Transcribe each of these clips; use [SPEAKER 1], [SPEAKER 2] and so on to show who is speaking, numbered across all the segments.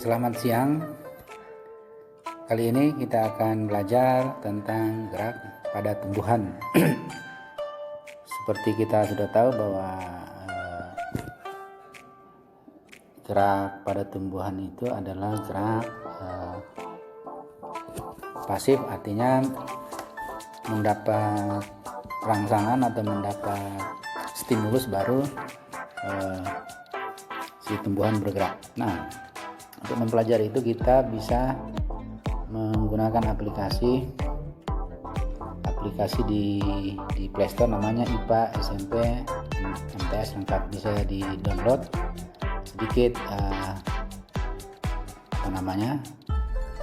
[SPEAKER 1] Selamat siang. Kali ini kita akan belajar tentang gerak pada tumbuhan. Seperti kita sudah tahu bahwa gerak pada tumbuhan itu adalah gerak pasif, artinya mendapat rangsangan atau mendapat stimulus baru si tumbuhan bergerak. Nah, untuk mempelajari itu kita bisa menggunakan aplikasi di Play Store, namanya IPA SMP MTS lengkap. Bisa di download sedikit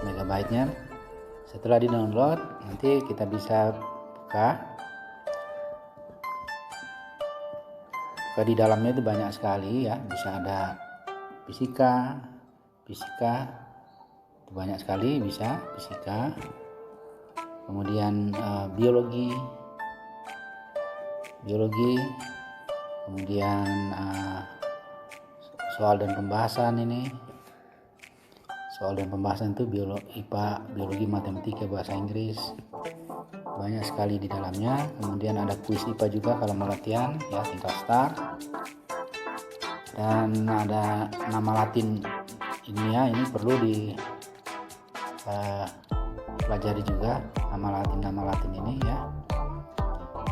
[SPEAKER 1] megabyte-nya. Setelah di download, nanti kita bisa buka di dalamnya itu banyak sekali ya, bisa ada fisika itu banyak sekali, bisa fisika, kemudian biologi, kemudian soal dan pembahasan itu IPA, biologi, matematika, bahasa Inggris, banyak sekali di dalamnya. Kemudian ada kuis IPA juga kalau mau latihan ya, tingkat start. Dan ada nama Latin ini perlu pelajari juga, nama Latin ini ya.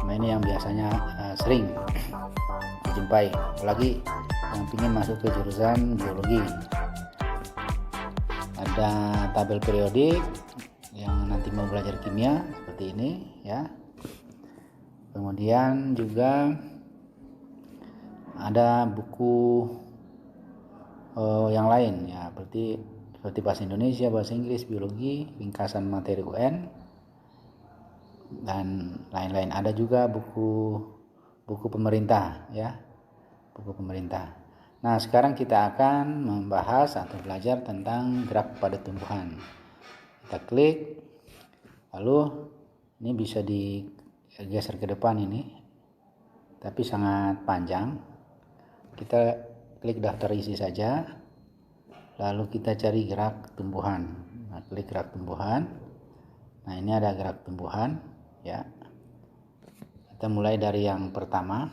[SPEAKER 1] Nah, ini yang biasanya sering dijumpai, apalagi yang ingin masuk ke jurusan biologi. Ada tabel periodik yang nanti mau belajar kimia seperti ini ya. Kemudian juga ada buku yang lain ya, seperti bahasa Indonesia, bahasa Inggris, biologi, ringkasan materi UN, dan lain-lain. Ada juga buku pemerintah ya, buku pemerintah. Nah, sekarang kita akan membahas atau belajar tentang gerak pada tumbuhan. Kita klik, lalu ini bisa digeser ke depan ini, tapi sangat panjang. Kita klik daftar isi saja, lalu kita cari gerak tumbuhan. Nah, klik gerak tumbuhan. Nah, ini ada gerak tumbuhan ya. Kita mulai dari yang pertama.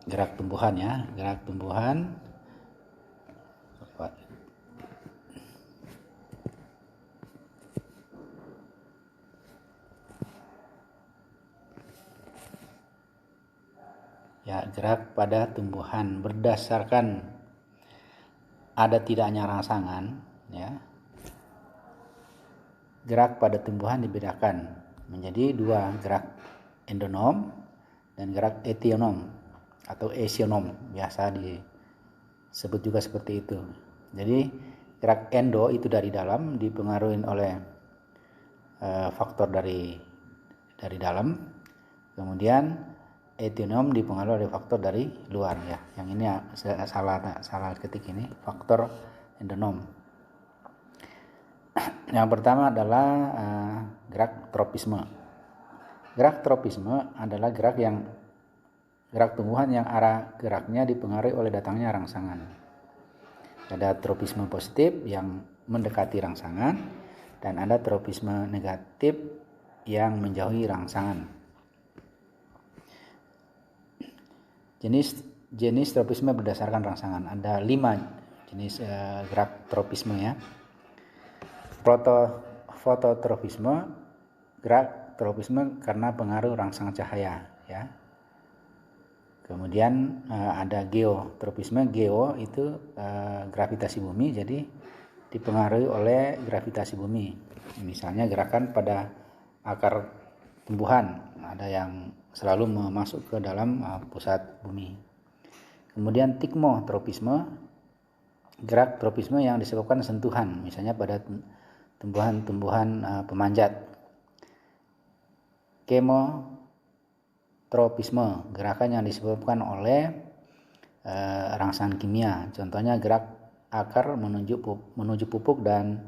[SPEAKER 1] Gerak tumbuhan ya, gerak tumbuhan. Ya, gerak pada tumbuhan berdasarkan ada tidaknya rangsangan ya. Gerak pada tumbuhan dibedakan menjadi dua, gerak endonom dan gerak etionom atau esionom, biasa disebut juga seperti itu. Jadi gerak endo itu dari dalam, dipengaruhi oleh faktor dari dalam. Kemudian etionom dipengaruhi oleh faktor dari luar ya. Yang ini salah ketik ini, faktor endonom. Yang pertama adalah gerak tropisme. Gerak tropisme adalah gerak tumbuhan yang arah geraknya dipengaruhi oleh datangnya rangsangan. Ada tropisme positif yang mendekati rangsangan, dan ada tropisme negatif yang menjauhi rangsangan. Jenis tropisme berdasarkan rangsangan. Ada 5 jenis gerak tropisme ya. Fototropisme, gerak tropisme karena pengaruh rangsangan cahaya ya. Kemudian ada geotropisme. Geo itu gravitasi bumi, jadi dipengaruhi oleh gravitasi bumi. Misalnya gerakan pada akar tumbuhan, ada yang selalu masuk ke dalam pusat bumi. Kemudian tikmotropisme, gerak tropisme yang disebabkan sentuhan, misalnya pada tumbuhan pemanjat. Kemotropisme, gerakan yang disebabkan oleh rangsangan kimia, contohnya gerak akar menuju pupuk dan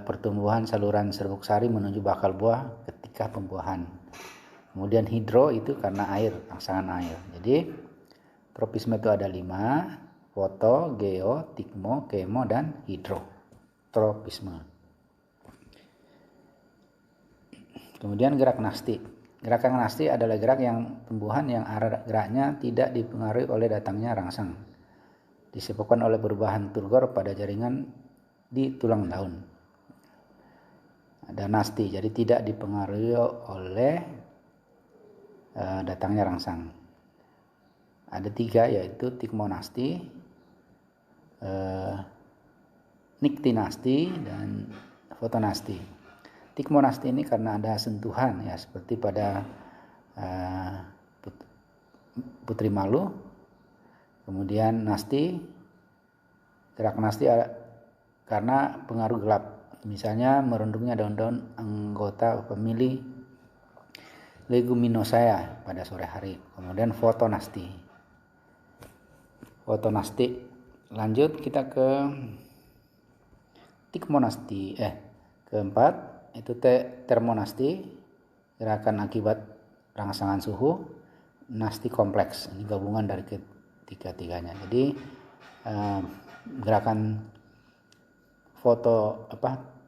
[SPEAKER 1] pertumbuhan saluran serbuk sari menuju bakal buah ketika pembuahan. Kemudian hidro itu karena air, rangsangan air. Jadi Tropisme itu ada 5, foto, geo, tikmo, kemo, dan hidrotropisme. Kemudian gerak nasti. Gerakan nasti adalah gerak yang tumbuhan yang arah geraknya tidak dipengaruhi oleh datangnya rangsang, disebabkan oleh perubahan turgor pada jaringan di tulang daun. Ada nasti, jadi tidak dipengaruhi oleh datangnya rangsang. Ada 3, yaitu tikmonasti, niktinasti, dan fotonasti. Tikmonasti ini karena ada sentuhan ya, seperti pada putri malu. Kemudian nasti, gerak nasti karena pengaruh gelap, misalnya merunduknya daun-daun anggota pemilih leguminosae pada sore hari. Kemudian fotonasti. Lanjut kita ke tikmonasti. Keempat itu termonasti, gerakan akibat rangsangan suhu. Nasti kompleks, ini gabungan dari ketiga-tiganya. Jadi gerakan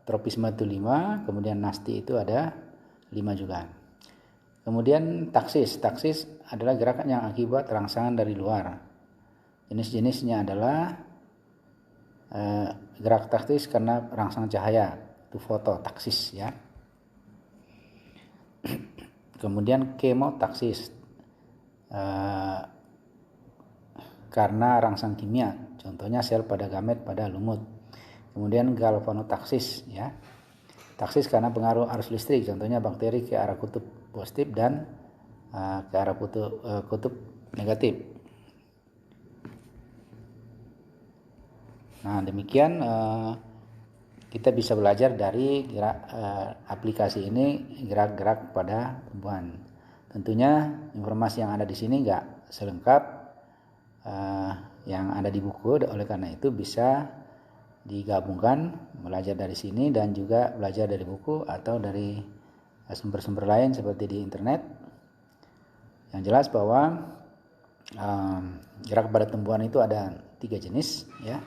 [SPEAKER 1] tropisme itu 5, kemudian nasti itu ada 5 juga. Kemudian taksis adalah gerakan yang akibat rangsangan dari luar. Jenis-jenisnya adalah gerak taksis karena rangsangan cahaya, itu fototaksis ya. Kemudian kemotaksis karena rangsang kimia, contohnya sel pada gamet pada lumut. Kemudian galvanotaksis ya, taksis karena pengaruh arus listrik, contohnya bakteri ke arah kutub positif dan ke arah kutub negatif. Nah, demikian kita bisa belajar dari aplikasi ini, gerak-gerak pada tumbuhan. Tentunya informasi yang ada di sini nggak selengkap yang ada di buku, oleh karena itu bisa digabungkan, belajar dari sini dan juga belajar dari buku atau dari sumber-sumber lain seperti di internet. Yang jelas bahwa gerak pada tumbuhan itu ada 3 jenis ya.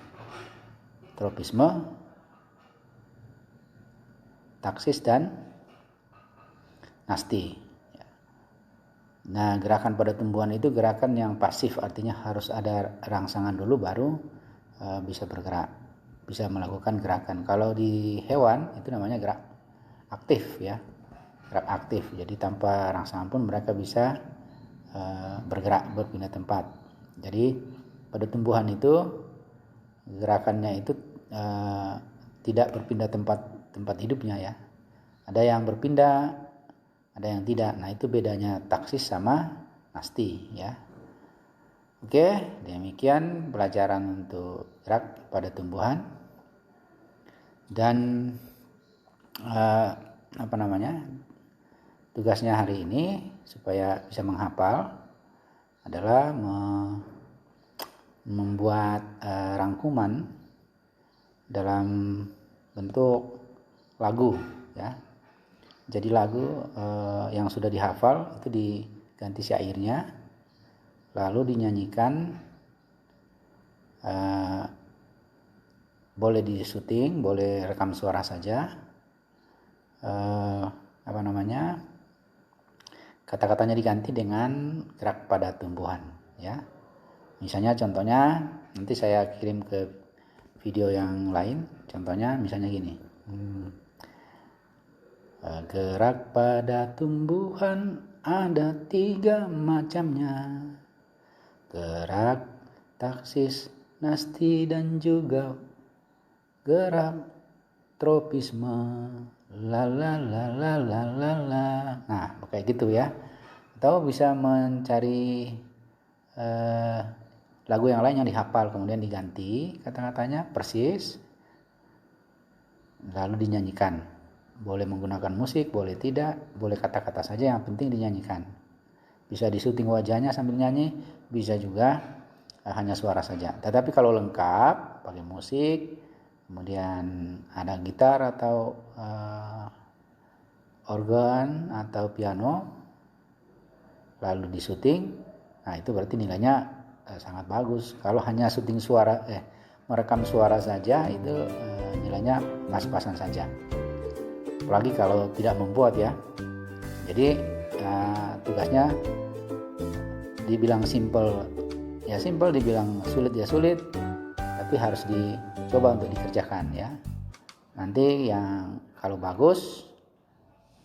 [SPEAKER 1] Tropisme, taksis, dan nasti. Nah, gerakan pada tumbuhan itu gerakan yang pasif, artinya harus ada rangsangan dulu baru bisa bergerak, bisa melakukan gerakan. Kalau di hewan itu namanya gerak aktif ya, gerak aktif. Jadi tanpa rangsangan pun mereka bisa bergerak, berpindah tempat. Jadi pada tumbuhan itu gerakannya itu tidak berpindah tempat hidupnya ya. Ada yang berpindah, ada yang tidak. Nah, itu bedanya taksis sama nasti ya. Oke, demikian pelajaran untuk gerak pada tumbuhan. Dan tugasnya hari ini supaya bisa menghafal adalah membuat rangkuman dalam bentuk lagu ya. Jadi lagu yang sudah dihafal itu diganti syairnya, lalu dinyanyikan, boleh di syuting, boleh rekam suara saja, kata-katanya diganti dengan gerak pada tumbuhan ya. Misalnya contohnya nanti saya kirim ke video yang lain, contohnya misalnya gini, gerak pada tumbuhan ada 3 macamnya, gerak taksis, nasti, dan juga gerak tropisme, la la la la la la la. Nah, kayak gitu ya. Atau bisa mencari lagu yang lain yang dihafal, kemudian diganti kata-katanya persis, lalu dinyanyikan. Boleh menggunakan musik, boleh tidak, boleh kata-kata saja, yang penting dinyanyikan. Bisa disyuting wajahnya sambil nyanyi, bisa juga hanya suara saja. Tetapi kalau lengkap pakai musik, kemudian ada gitar atau organ atau piano, lalu disyuting, nah itu berarti nilainya sangat bagus. Kalau hanya syuting suara merekam suara saja itu nilainya pas-pasan saja. Apalagi kalau tidak membuat ya. Jadi tugasnya dibilang simple ya simple, dibilang sulit ya sulit, tapi harus dicoba untuk dikerjakan ya. Nanti yang kalau bagus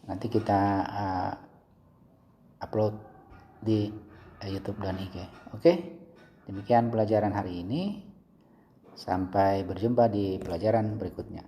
[SPEAKER 1] nanti kita upload di YouTube dan IG. Oke, demikian pelajaran hari ini. Sampai berjumpa di pelajaran berikutnya.